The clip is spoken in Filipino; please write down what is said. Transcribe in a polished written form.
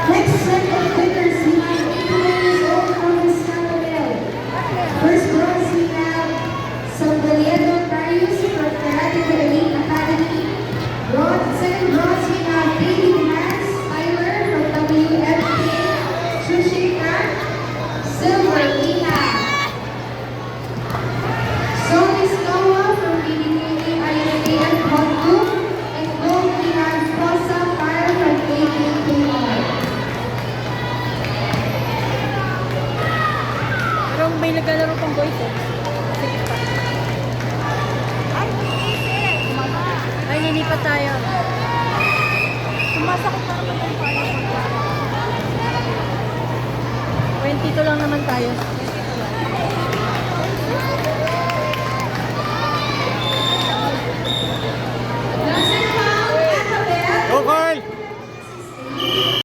Next set of winners, we have 18 years old from Isabel. First bronze, we have Sandoledo Darius from Karate Elite Academy. Second bronze, we have David Hans Tyler from WFK Sushika. Silver, we have Solis Noah from BBK ISKF Hondu. And gold, we have Rosa Fire from AKKR. Pero may naglalaro pang boys eh. Sige pa. Ay, lilipat tayo. Sumasakot para naman tayo. 22 lang naman tayo. 22 lang.